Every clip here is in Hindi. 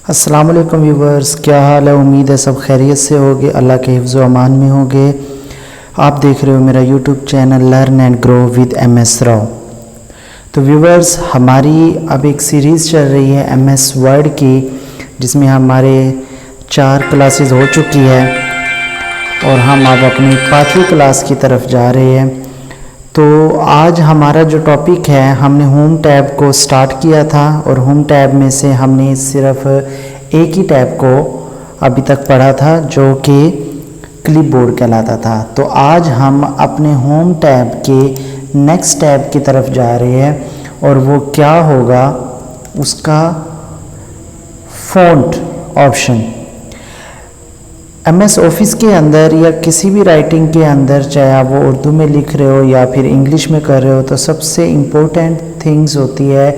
अस्सलाम वालेकुम व्यूवर्स, क्या हाल है। उम्मीद है सब खैरियत से होगे, अल्लाह के हिफ्ज़ व अमान में होगे। आप देख रहे हो मेरा YouTube channel learn and grow with MS Rao. तो व्यूवर्स, हमारी अब एक सीरीज़ चल रही है MS वर्ड की, जिसमें हमारे 4 क्लासेस हो चुकी है और हम अब अपनी 5वीं क्लास की तरफ जा रहे हैं। तो आज हमारा जो टॉपिक है, हमने होम टैब को स्टार्ट किया था और होम टैब में से हमने सिर्फ एक ही टैब को अभी तक पढ़ा था, जो कि क्लिपबोर्ड कहलाता था। तो आज हम अपने होम टैब के नेक्स्ट टैब की तरफ जा रहे हैं और वो क्या होगा, उसका फ़ॉन्ट ऑप्शन। MS ऑफिस के अंदर या किसी भी राइटिंग के अंदर, चाहे आप वो उर्दू में लिख रहे हो या फिर इंग्लिश में कर रहे हो, तो सबसे इम्पोर्टेंट थिंग्स होती है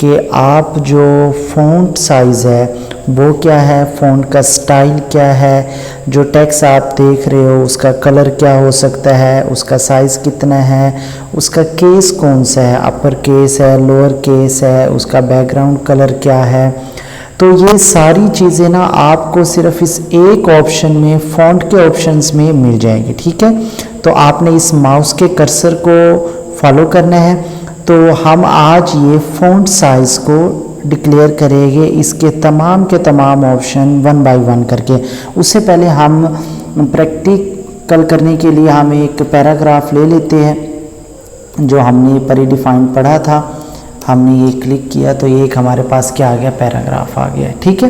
कि आप जो फ़ॉन्ट साइज़ है वो क्या है, फ़ॉन्ट का स्टाइल क्या है, जो टेक्स्ट आप देख रहे हो उसका कलर क्या हो सकता है, उसका साइज़ कितना है, उसका केस कौन सा है, अपर केस है, लोअर केस है, उसका बैकग्राउंड कलर क्या है। तो ये सारी चीज़ें ना आपको सिर्फ इस एक ऑप्शन में, फ़ॉन्ट के ऑप्शंस में मिल जाएगी। ठीक है, तो आपने इस माउस के कर्सर को फॉलो करना है। तो हम आज ये फ़ॉन्ट साइज़ को डिक्लेयर करेंगे, इसके तमाम के तमाम ऑप्शन 1 बाय 1 करके। उससे पहले हम प्रैक्टिकल करने के लिए हम एक पैराग्राफ ले लेते हैं, जो हमने प्रीडिफाइंड पढ़ा था। हमने ये क्लिक किया तो ये एक हमारे पास क्या आ गया, पैराग्राफ आ गया। ठीक है,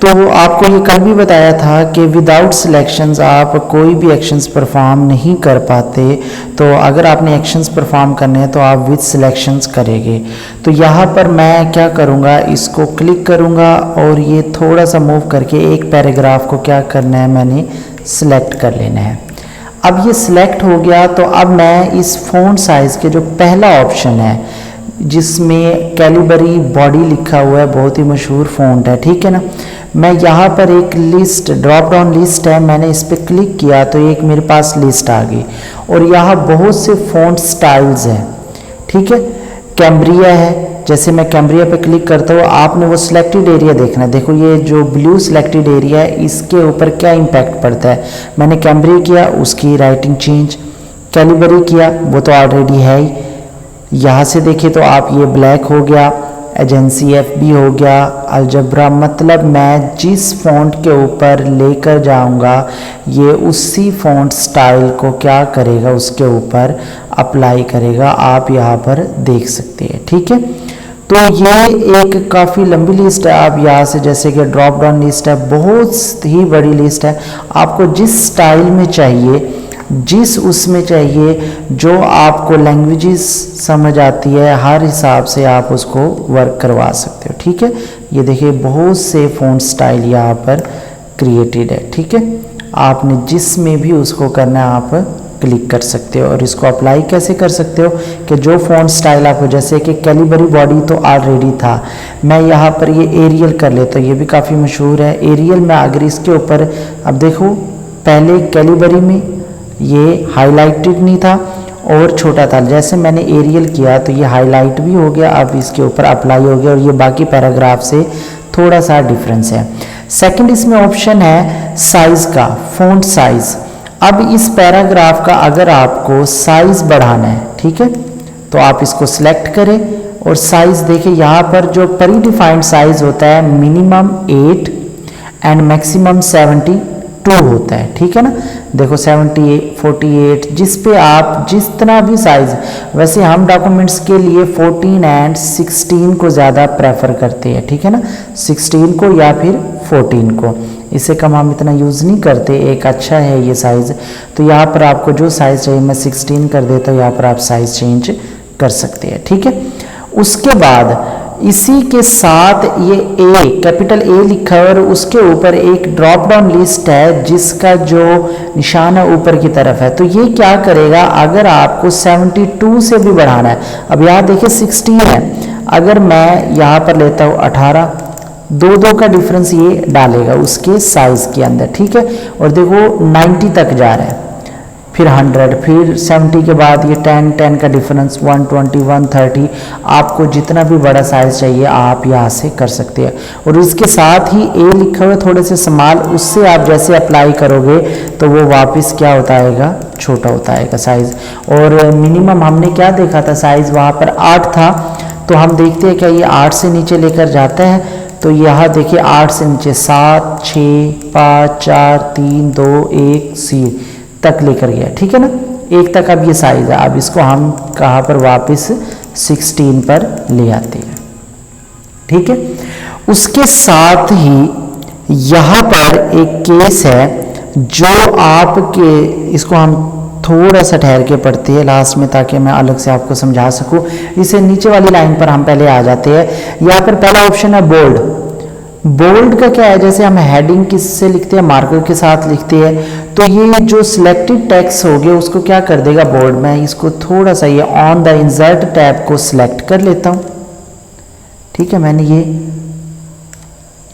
तो आपको ये कल भी बताया था कि विदाउट सिलेक्शंस आप कोई भी एक्शंस परफॉर्म नहीं कर पाते। तो अगर आपने एक्शंस परफॉर्म करने हैं तो आप विद सिलेक्शंस करेंगे। तो यहाँ पर मैं क्या करूँगा, इसको क्लिक करूँगा और ये थोड़ा सा मूव करके एक पैराग्राफ को क्या करना है, मैंने सिलेक्ट कर लेना है। अब ये सिलेक्ट हो गया, तो अब मैं इस फ़ॉन्ट साइज़ के जो पहला ऑप्शन है, जिसमें कैलिबरी बॉडी लिखा हुआ है, बहुत ही मशहूर फ़ॉन्ट है, ठीक है ना। मैं यहाँ पर एक लिस्ट, ड्रॉप डाउन लिस्ट है, मैंने इस पर क्लिक किया तो एक मेरे पास लिस्ट आ गई और यहाँ बहुत से फ़ॉन्ट स्टाइल्स हैं। ठीक है, कैम्ब्रिया है, जैसे मैं कैम्ब्रिया पे क्लिक करता हूँ, आपने वो सिलेक्टेड एरिया देखना है। देखो ये जो ब्लू सिलेक्टेड एरिया है, इसके ऊपर क्या इम्पैक्ट पड़ता है। मैंने कैम्ब्रिया किया, उसकी राइटिंग चेंज, कैलिबरी किया, वो तो ऑलरेडी है ही। यहाँ से देखिए तो आप ये ब्लैक हो गया, एजेंसी FB हो गया, अलजब्रा, मतलब मैं जिस फ़ॉन्ट के ऊपर लेकर जाऊंगा ये उसी फ़ॉन्ट स्टाइल को क्या करेगा, उसके ऊपर अप्लाई करेगा। आप यहाँ पर देख सकते हैं। ठीक है, तो ये एक काफ़ी लंबी लिस्ट है। आप यहाँ से, जैसे कि ड्रॉप डाउन लिस्ट है, बहुत ही बड़ी लिस्ट है। आपको जिस स्टाइल में चाहिए, जिस उसमें चाहिए, जो आपको लैंग्वेजेस समझ आती है, हर हिसाब से आप उसको वर्क करवा सकते हो। ठीक है, ये देखिए बहुत से फ़ॉन्ट स्टाइल यहाँ पर क्रिएटेड है। ठीक है, आपने जिसमें भी उसको करना है आप क्लिक कर सकते हो और इसको अप्लाई कैसे कर सकते हो कि जो फ़ॉन्ट स्टाइल आपको, जैसे कि कैलिबरी बॉडी तो ऑलरेडी था, मैं यहाँ पर ये एरियल कर लेता हूँ, ये भी काफ़ी मशहूर है एरियल में। अगर इसके ऊपर, अब देखो पहले कैलिबरी में ये हाईलाइटेड नहीं था और छोटा था, जैसे मैंने एरियल किया तो ये हाईलाइट भी हो गया, अब इसके ऊपर अप्लाई हो गया और ये बाकी पैराग्राफ से थोड़ा सा डिफरेंस है। सेकंड इसमें ऑप्शन है साइज़ का, फ़ॉन्ट साइज़। अब इस पैराग्राफ का अगर आपको साइज़ बढ़ाना है, ठीक है, तो आप इसको सिलेक्ट करें और साइज़ देखिए, यहाँ पर जो प्रीडिफाइंड साइज़ होता है मिनिमम 8 एंड मैक्सिमम 72 होता है। ठीक है ना, देखो 78, 48, जिस पे आप जितना भी साइज़, वैसे हम डॉक्यूमेंट्स के लिए 14 एंड 16 को ज़्यादा प्रेफर करते हैं। ठीक है ना, 16 को या फिर 14 को, इससे कम हम इतना यूज़ नहीं करते। एक अच्छा है ये साइज़। तो यहाँ पर आपको जो साइज़ चाहिए, मैं 16 कर देता हूँ, यहाँ पर आप साइज़ चेंज कर सकते हैं। ठीक है, उसके बाद इसी के साथ ये A, कैपिटल A लिखा है और उसके ऊपर एक ड्रॉप डाउन लिस्ट है जिसका जो निशान है ऊपर की तरफ है। तो ये क्या करेगा, अगर आपको 72 से भी बढ़ाना है, अब यहाँ देखिए 16 है, अगर मैं यहाँ पर लेता हूँ 18, 2 का डिफरेंस ये डालेगा उसके साइज़ के अंदर। ठीक है, और देखो 90 तक जा रहा है, फिर 100, फिर 70 के बाद ये 10 का डिफरेंस 120, 130। आपको जितना भी बड़ा साइज़ चाहिए आप यहाँ से कर सकते हैं। और इसके साथ ही ए लिखा हुआ थोड़े से स्मॉल, उससे आप जैसे अप्लाई करोगे तो वो वापस क्या होता आएगा, छोटा होता आएगा साइज़। और मिनिमम हमने क्या देखा था, साइज़ वहाँ पर 8 था, तो हम देखते हैं क्या ये 8 से नीचे लेकर जाता है। तो यहाँ देखिए 8 से नीचे 7, 6, 5, 4, 3, 2, 1 सी तक लेकर गया, ठीक है ना, 1 तक अब ये साइज़ है। अब इसको हम कहाँ पर वापस 16 पर ले आते हैं, ठीक है। उसके साथ ही यहाँ पर एक केस है जो आपके, इसको हम थोड़ा सा ठहर के पढ़ते हैं लास्ट में ताकि मैं अलग से आपको समझा सकूं। इसे नीचे वाली लाइन पर हम पहले आ जाते हैं। यहाँ पर पहला ऑप्शन है बोल्ड। बोल्ड का क्या है, जैसे हम हेडिंग किससे लिखते हैं, मार्कर के साथ लिखते हैं, तो ये जो सिलेक्टेड टेक्स्ट हो गया उसको क्या कर देगा बोल्ड। मैं इसको थोड़ा सा ये ऑन द इंसर्ट टैब को सिलेक्ट कर लेता हूँ, ठीक है। मैंने ये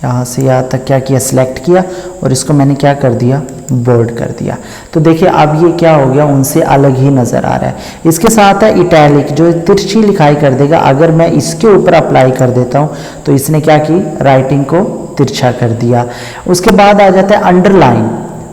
यहाँ से यहाँ तक क्या किया, सिलेक्ट किया, और इसको मैंने क्या कर दिया, बोल्ड कर दिया। तो देखिए अब ये क्या हो गया, उनसे अलग ही नज़र आ रहा है। इसके साथ है इटैलिक, जो तिरछी लिखाई कर देगा। अगर मैं इसके ऊपर अप्लाई कर देता हूँ तो इसने क्या की, राइटिंग को तिरछा कर दिया। उसके बाद आ जाता है अंडरलाइन।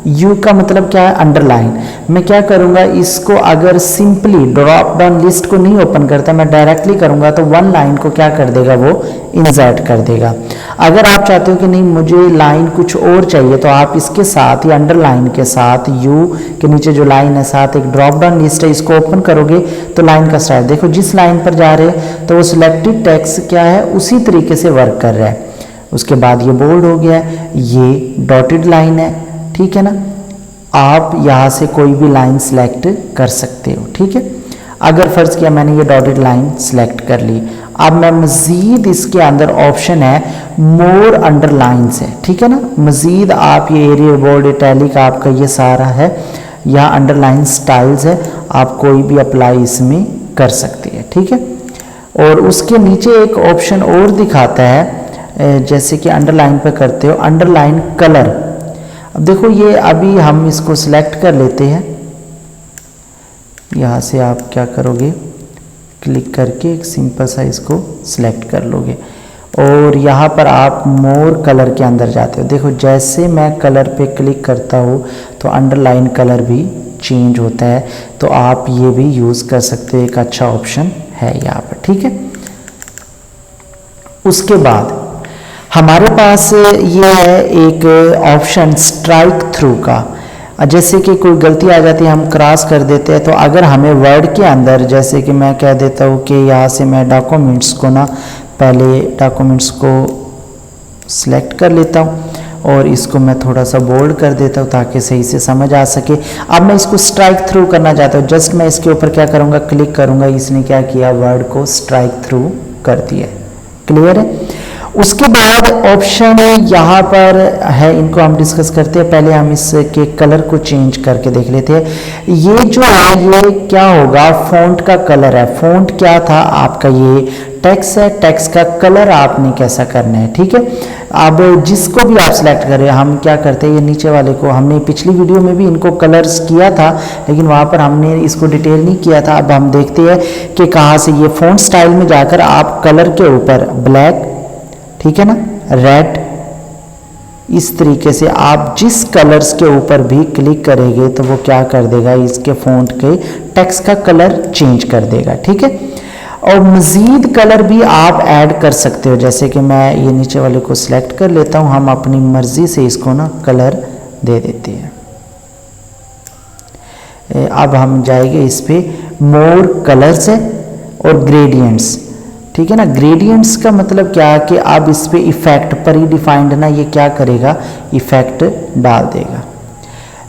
यू का मतलब क्या है, अंडरलाइन। मैं क्या करूँगा, इसको अगर सिंपली ड्रॉप डाउन लिस्ट को नहीं ओपन करता, मैं डायरेक्टली करूँगा तो 1 लाइन को क्या कर देगा, वो इंसर्ट कर देगा। अगर आप चाहते हो कि नहीं मुझे लाइन कुछ और चाहिए, तो आप इसके साथ ही अंडरलाइन के साथ यू के नीचे जो लाइन है साथ एक ड्रॉप डाउन लिस्ट है, इसको ओपन करोगे तो लाइन का स्टाइल देखो, जिस लाइन पर जा रहे हैं तो वो सिलेक्टेड टेक्स्ट क्या है उसी तरीके से वर्क कर रहा है। उसके बाद ये बोल्ड हो गया, ये डॉटेड लाइन है, ठीक है ना। आप यहाँ से कोई भी लाइन सेलेक्ट कर सकते हो, ठीक है। अगर फर्ज किया मैंने ये डॉटेड लाइन सेलेक्ट कर ली, अब मैं मज़ीद इसके अंदर ऑप्शन है मोर अंडरलाइंस है, ठीक है ना। मज़ीद आप ये एरियल बोल्ड इटैलिक आपका ये सारा है, यहाँ अंडरलाइन स्टाइल्स है, आप कोई भी अप्लाई इसमें कर सकते हैं, ठीक है। और उसके नीचे एक ऑप्शन और दिखाता है, जैसे कि अंडरलाइन पे करते हो, अंडरलाइन कलर। अब देखो ये अभी हम इसको सिलेक्ट कर लेते हैं, यहाँ से आप क्या करोगे, क्लिक करके एक सिंपल सा इसको सिलेक्ट कर लोगे, और यहाँ पर आप मोर कलर के अंदर जाते हो। देखो जैसे मैं कलर पे क्लिक करता हूँ तो अंडरलाइन कलर भी चेंज होता है, तो आप ये भी यूज़ कर सकते हो, एक अच्छा ऑप्शन है यहाँ पर, ठीक है। उसके बाद हमारे पास ये है एक ऑप्शन स्ट्राइक थ्रू का। जैसे कि कोई गलती आ जाती है, हम क्रॉस कर देते हैं, तो अगर हमें वर्ड के अंदर, जैसे कि मैं कह देता हूँ कि यहाँ से मैं डॉक्यूमेंट्स को ना, पहले डॉक्यूमेंट्स को सिलेक्ट कर लेता हूँ और इसको मैं थोड़ा सा बोल्ड कर देता हूँ ताकि सही से समझ आ सके। अब मैं इसको स्ट्राइक थ्रू करना चाहता हूँ, जस्ट मैं इसके ऊपर क्या करूँगा, क्लिक करूँगा, इसने क्या किया, वर्ड को स्ट्राइक थ्रू कर दिया। क्लियर है। उसके बाद ऑप्शन यहाँ पर है, इनको हम डिस्कस करते हैं। पहले हम इसके कलर को चेंज करके देख लेते हैं। ये जो है ये क्या होगा, फ़ॉन्ट का कलर है। फ़ॉन्ट क्या था आपका, ये टेक्स्ट है, टेक्स्ट का कलर आपने कैसा करना है, ठीक है। अब जिसको भी आप सिलेक्ट करें, हम क्या करते हैं, ये नीचे वाले को हमने पिछली वीडियो में भी इनको कलर्स किया था, लेकिन वहाँ पर हमने इसको डिटेल नहीं किया था। अब हम देखते हैं कि कहाँ से, ये फ़ॉन्ट स्टाइल में जाकर आप कलर के ऊपर ब्लैक, ठीक है ना, रेड, इस तरीके से आप जिस कलर्स के ऊपर भी क्लिक करेंगे तो वो क्या कर देगा, इसके फ़ॉन्ट के टेक्स्ट का कलर चेंज कर देगा, ठीक है। और मज़ीद कलर भी आप ऐड कर सकते हो, जैसे कि मैं ये नीचे वाले को सिलेक्ट कर लेता हूँ, हम अपनी मर्ज़ी से इसको ना कलर दे देते हैं। अब हम जाएंगे इस पे मोर कलर्स है और ग्रेडियंट्स, ठीक है ना। ग्रेडियंट्स का मतलब क्या है कि अब इस पे इफेक्ट प्री डिफाइंड ना, ये क्या करेगा, इफेक्ट डाल देगा।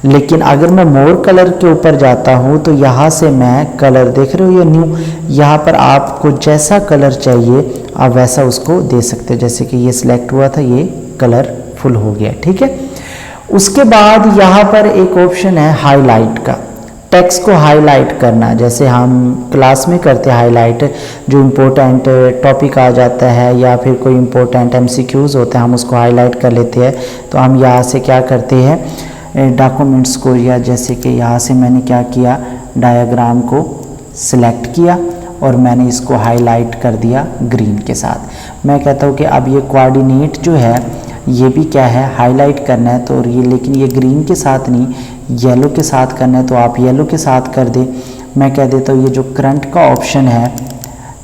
लेकिन अगर मैं मोर कलर के ऊपर जाता हूँ तो यहाँ से मैं कलर देख रहे हो ये न्यू, यहाँ पर आपको जैसा कलर चाहिए आप वैसा उसको दे सकते हो। जैसे कि ये सिलेक्ट हुआ था, ये कलर फुल हो गया, ठीक है। उसके बाद यहाँ पर एक ऑप्शन है हाईलाइट का, टेक्स्ट को हाईलाइट करना, जैसे हम क्लास में करते हैं हाईलाइट, जो इम्पोर्टेंट टॉपिक आ जाता है या फिर कोई इम्पोर्टेंट MCQs होते हैं, हम उसको हाईलाइट कर लेते हैं। तो हम यहाँ से क्या करते हैं, डॉक्यूमेंट्स को, या जैसे कि यहाँ से मैंने क्या किया, डायग्राम को सिलेक्ट किया और मैंने इसको हाईलाइट कर दिया ग्रीन के साथ। मैं कहता हूँ कि अब ये कोऑर्डिनेट जो है ये भी क्या है, हाईलाइट करना है, तो ये लेकिन ये ग्रीन के साथ नहीं येलो के साथ करना है, तो आप येलो के साथ कर दे। मैं कह देता हूँ ये जो करंट का ऑप्शन है,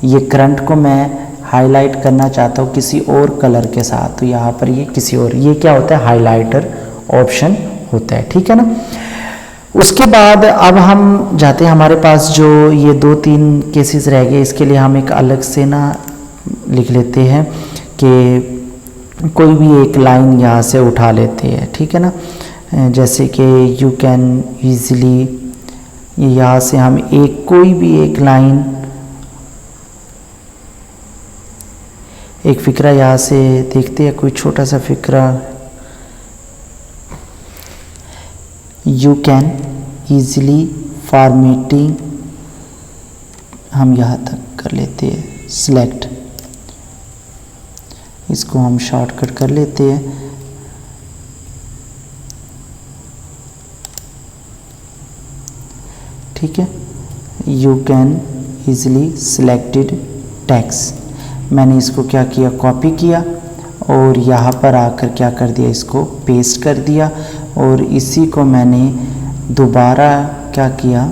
ये करंट को मैं हाईलाइट करना चाहता हूँ किसी और कलर के साथ, तो यहाँ पर ये किसी और, ये क्या होता है, हाईलाइटर ऑप्शन होता है, ठीक है ना। उसके बाद अब हम जाते हैं, हमारे पास जो ये 2-3 केसेस रह गए, इसके लिए हम एक अलग से ना लिख लेते हैं कि कोई भी एक लाइन यहाँ से उठा लेते हैं, ठीक है ना। जैसे कि यू कैन ईज़िली यहाँ से हम एक कोई भी एक लाइन, एक फ़िक्रा यहाँ से देखते हैं, कोई छोटा सा फ़िक्रा, यू कैन ईज़िली फॉर्मेटिंग, हम यहाँ तक कर लेते हैं सिलेक्ट, इसको हम शॉर्टकट कर लेते हैं। ठीक है, you can easily selected text, मैंने इसको क्या किया, कॉपी किया और यहाँ पर आकर क्या कर दिया, इसको पेस्ट कर दिया और इसी को मैंने दोबारा क्या किया,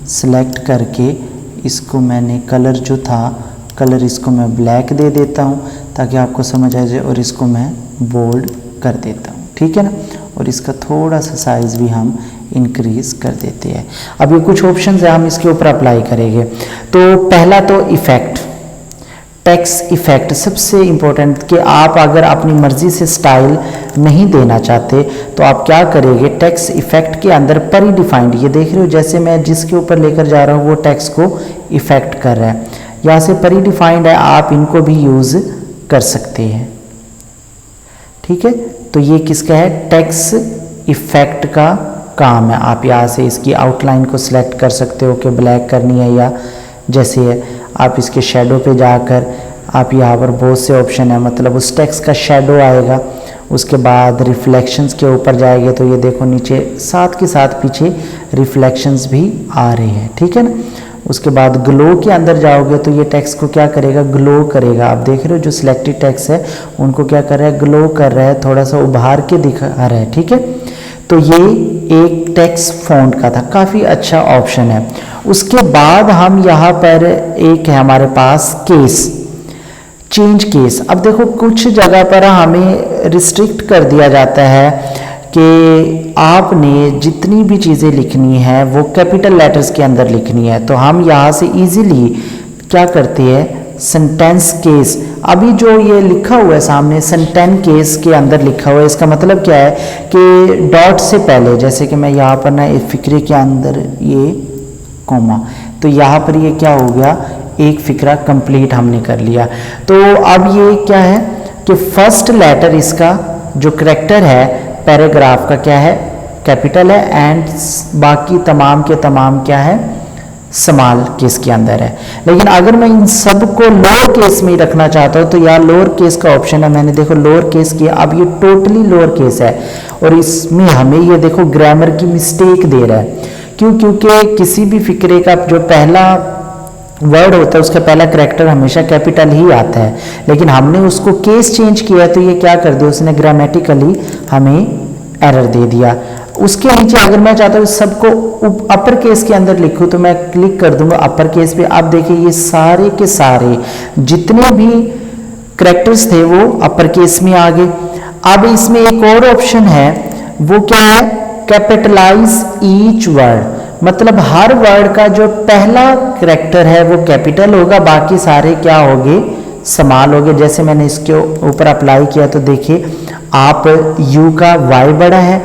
सिलेक्ट करके इसको मैंने कलर जो था, कलर इसको मैं ब्लैक दे देता हूँ ताकि आपको समझ आ जाए, और इसको मैं बोल्ड कर देता हूँ, ठीक है ना। और इसका थोड़ा सा साइज़ भी हम इंक्रीज़ कर देते हैं। अब ये कुछ ऑप्शंस है, हम इसके ऊपर अप्लाई करेंगे। तो पहला तो इफ़ेक्ट, टेक्स्ट इफ़ेक्ट सबसे इम्पोर्टेंट, कि आप अगर अपनी मर्ज़ी से स्टाइल नहीं देना चाहते तो आप क्या करेंगे, टेक्स्ट इफ़ेक्ट के अंदर प्री डिफाइंड, ये देख रहे हो जैसे मैं जिसके ऊपर लेकर जा रहा हूँ वो टेक्स्ट को इफ़ेक्ट कर रहा है, यहाँ से प्री डिफाइंड है, आप इनको भी यूज़ कर सकते हैं, ठीक है। तो ये किसका है, टेक्स्ट इफ़ेक्ट का काम है। आप यहाँ से इसकी आउटलाइन को सिलेक्ट कर सकते हो कि ब्लैक करनी है या जैसे है, आप इसके शेडो पे जाकर आप यहाँ पर बहुत से ऑप्शन है, मतलब उस टेक्स्ट का शेडो आएगा। उसके बाद रिफ्लेक्शंस के ऊपर जाएंगे तो ये देखो नीचे साथ के साथ पीछे रिफ्लेक्शंस भी आ रहे हैं, ठीक है ना। उसके बाद ग्लो के अंदर जाओगे तो ये टेक्स्ट को क्या करेगा, ग्लो करेगा। आप देख रहे हो जो सिलेक्टेड टेक्स्ट है उनको क्या कर रहा है, ग्लो कर रहा है, थोड़ा सा उभार के दिखा रहा है, ठीक है। तो ये एक टेक्स्ट फॉन्ट का था, काफ़ी अच्छा ऑप्शन है। उसके बाद हम यहाँ पर एक है हमारे पास केस, चेंज केस। अब देखो कुछ जगह पर हमें रिस्ट्रिक्ट कर दिया जाता है कि आपने जितनी भी चीज़ें लिखनी है वो कैपिटल लेटर्स के अंदर लिखनी है। तो हम यहाँ से इजीली क्या करते हैं, सेंटेंस केस, अभी जो ये लिखा हुआ है सामने सेंटेंस केस के अंदर लिखा हुआ है, इसका मतलब क्या है कि डॉट से पहले, जैसे कि मैं यहाँ पर ना एक फिक्रे के अंदर ये कॉमा, तो यहाँ पर ये क्या हो गया, एक फिक्रा कंप्लीट हमने कर लिया। तो अब ये क्या है कि फर्स्ट लेटर इसका जो करैक्टर है पैराग्राफ का क्या है, कैपिटल है, एंड बाकी तमाम के तमाम क्या है, स्मॉल केस के अंदर है। लेकिन अगर मैं इन सब को लोअर केस में रखना चाहता हूँ तो यहाँ लोअर केस का ऑप्शन है, मैंने देखो लोअर केस किया, अब ये टोटली लोअर केस है और इसमें हमें ये देखो ग्रामर की मिस्टेक दे रहा है। क्यों, क्योंकि किसी भी फिक्रे का जो पहला वर्ड होता है उसका पहला करैक्टर हमेशा कैपिटल ही आता है, लेकिन हमने उसको केस चेंज किया तो ये क्या कर दिया, उसने ग्रामेटिकली हमें एरर दे दिया। उसके नीचे अगर मैं चाहता हूँ सबको अपर केस के अंदर लिखूँ तो मैं क्लिक कर दूंगा अपर केस पे। आप देखिए ये सारे के सारे जितने भी करैक्टर्स थे वो अपर केस में आ गए। अब इसमें एक और ऑप्शन है, वो क्या है, कैपिटलाइज ईच वर्ड, मतलब हर वर्ड का जो पहला करैक्टर है वो कैपिटल होगा, बाकी सारे क्या होंगे, स्मॉल होंगे। जैसे मैंने इसके ऊपर अप्लाई किया तो देखिए आप यू का वाई बड़ा है,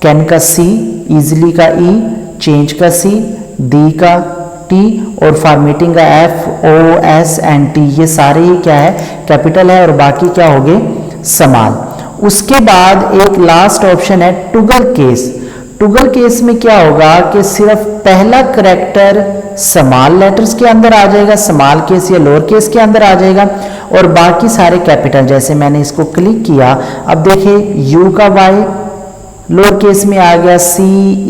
कैन का सी, इजली का ई, चेंज का सी, दी का टी और फॉर्मेटिंग का F, O, S and T, ये सारे ही क्या है, कैपिटल है और बाकी क्या हो गए, स्मॉल। उसके बाद एक लास्ट ऑप्शन है टुगल केस। टुगल केस में क्या होगा कि सिर्फ पहला करैक्टर स्मॉल लेटर्स के अंदर आ जाएगा, स्मॉल केस या लोअर केस के अंदर आ जाएगा और बाकी सारे कैपिटल। जैसे मैंने इसको क्लिक किया, अब देखिए यू का वाई, लोअर केस में आ गया C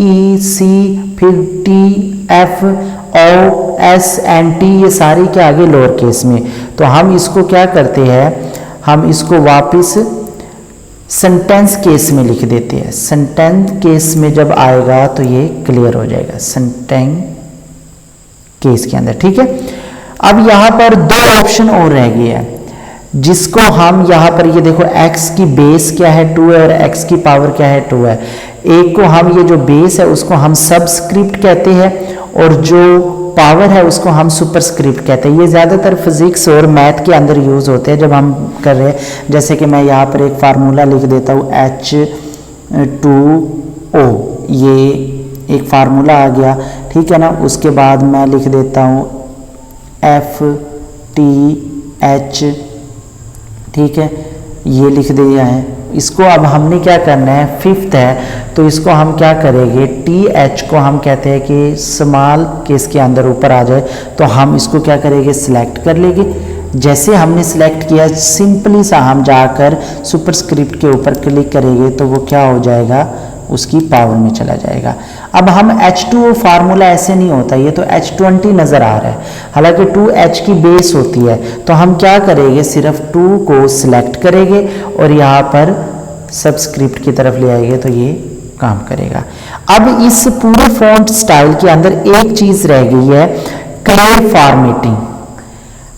E C, फिर T F O S N T, ये सारी के आगे लोअर केस में। तो हम इसको क्या करते हैं, हम इसको वापस सेंटेंस केस में लिख देते हैं। सेंटेंस केस में जब आएगा तो ये क्लियर हो जाएगा, सेंटेंस केस के अंदर, ठीक है। अब यहाँ पर दो ऑप्शन और रह गए हैं, जिसको हम यहाँ पर ये देखो x की बेस क्या है 2 है और x की पावर क्या है 2 है। एक को हम ये जो बेस है उसको हम सबस्क्रिप्ट कहते हैं और जो पावर है उसको हम सुपरस्क्रिप्ट कहते हैं। ये ज़्यादातर फिजिक्स और मैथ के अंदर यूज़ होते हैं जब हम कर रहे हैं। जैसे कि मैं यहाँ पर एक फार्मूला लिख देता हूँ H2O, ये एक फार्मूला आ गया, ठीक है ना। उसके बाद मैं लिख देता हूँ FTH, ठीक है, ये लिख दिया है। इसको अब हमने क्या करना है, फिफ्थ है तो इसको हम क्या करेंगे, TH को हम कहते हैं कि स्मॉल केस के अंदर ऊपर आ जाए, तो हम इसको क्या करेंगे, सिलेक्ट कर लेंगे। जैसे हमने सिलेक्ट किया, सिंपली सा हम जाकर सुपरस्क्रिप्ट के ऊपर क्लिक करेंगे तो वो क्या हो जाएगा, उसकी पावर में चला जाएगा। अब हम H2O फार्मूला ऐसे नहीं होता, ये तो H20 नज़र आ रहा है, हालांकि 2H की बेस होती है। तो हम क्या करेंगे, सिर्फ 2 को सिलेक्ट करेंगे और यहाँ पर सबस्क्रिप्ट की तरफ ले आएंगे तो ये काम करेगा। अब इस पूरे फॉन्ट स्टाइल के अंदर एक चीज़ रह गई है, क्लियर फॉर्मेटिंग।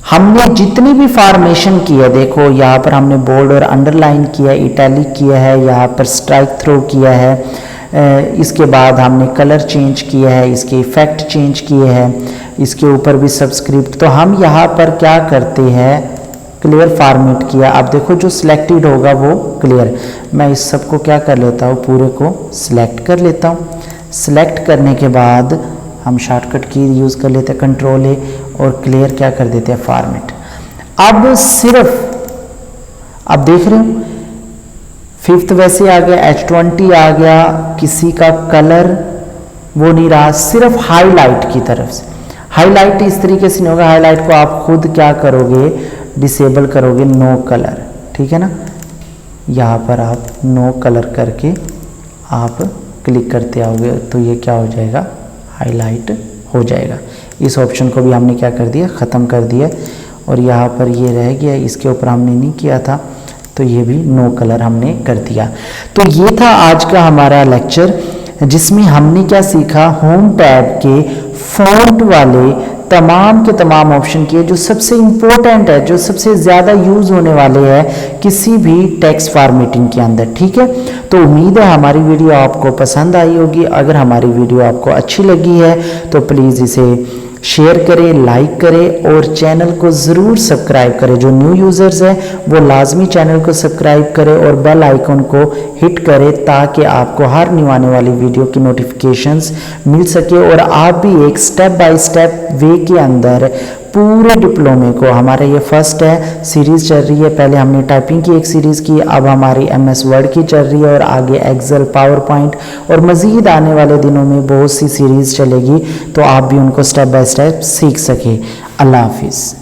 हमने जितनी भी फॉर्मेशन की है, देखो यहाँ पर हमने बोल्ड और अंडरलाइन किया है, इटैलिक किया है, यहाँ पर स्ट्राइक थ्रो किया है, इसके बाद हमने कलर चेंज किया है, इसके इफेक्ट चेंज किए हैं, इसके ऊपर भी सबस्क्रिप्ट। तो हम यहाँ पर क्या करते हैं, क्लियर फॉर्मेट किया। अब देखो जो सिलेक्टेड होगा वो क्लियर। मैं इस सबको क्या कर लेता हूँ, पूरे को सिलेक्ट कर लेता हूँ। सिलेक्ट करने के बाद हम शॉर्टकट की यूज़ कर लेते हैं, कंट्रोल A, और क्लियर क्या कर देते हैं, फॉर्मेट। अब सिर्फ, अब देख रहे हो फिफ्थ वैसे आ गया, H20 आ गया, किसी का कलर वो नहीं रहा, सिर्फ हाईलाइट की तरफ से। हाईलाइट इस तरीके से नहीं होगा, हाईलाइट को आप खुद क्या करोगे, डिसेबल करोगे, नो कलर, ठीक है ना। यहाँ पर आप नो कलर करके आप क्लिक करते आओगे तो ये क्या हो जाएगा, हाईलाइट हो जाएगा। इस ऑप्शन को भी हमने क्या कर दिया, ख़त्म कर दिया। और यहाँ पर ये रह गया, इसके ऊपर हमने नहीं किया था तो ये भी नो कलर हमने कर दिया। तो ये था आज का हमारा लेक्चर, जिसमें हमने क्या सीखा, होम टैब के फॉन्ट वाले तमाम के तमाम ऑप्शन किए जो सबसे इम्पोर्टेंट है, जो सबसे ज़्यादा यूज़ होने वाले हैं किसी भी टेक्स्ट फॉर्मेटिंग के अंदर, ठीक है। तो उम्मीद है हमारी वीडियो आपको पसंद आई होगी। अगर हमारी वीडियो आपको अच्छी लगी है तो प्लीज़ इसे शेयर करें, लाइक करें और चैनल को ज़रूर सब्सक्राइब करें। जो न्यू यूज़र्स हैं वो लाजमी चैनल को सब्सक्राइब करें और बेल आइकन को हिट करें ताकि आपको हर न्यू आने वाली वीडियो की नोटिफिकेशंस मिल सके और आप भी एक स्टेप बाय स्टेप वे के अंदर पूरे डिप्लोमे को, हमारा ये फर्स्ट है, सीरीज़ चल रही है। पहले हमने टाइपिंग की एक सीरीज़ की, अब हमारी MS वर्ड की चल रही है और आगे एक्सेल, पावर पॉइंट और मज़ीद आने वाले दिनों में बहुत सी सीरीज़ चलेगी, तो आप भी उनको स्टेप बाय स्टेप सीख सके। अल्लाह हाफिज़।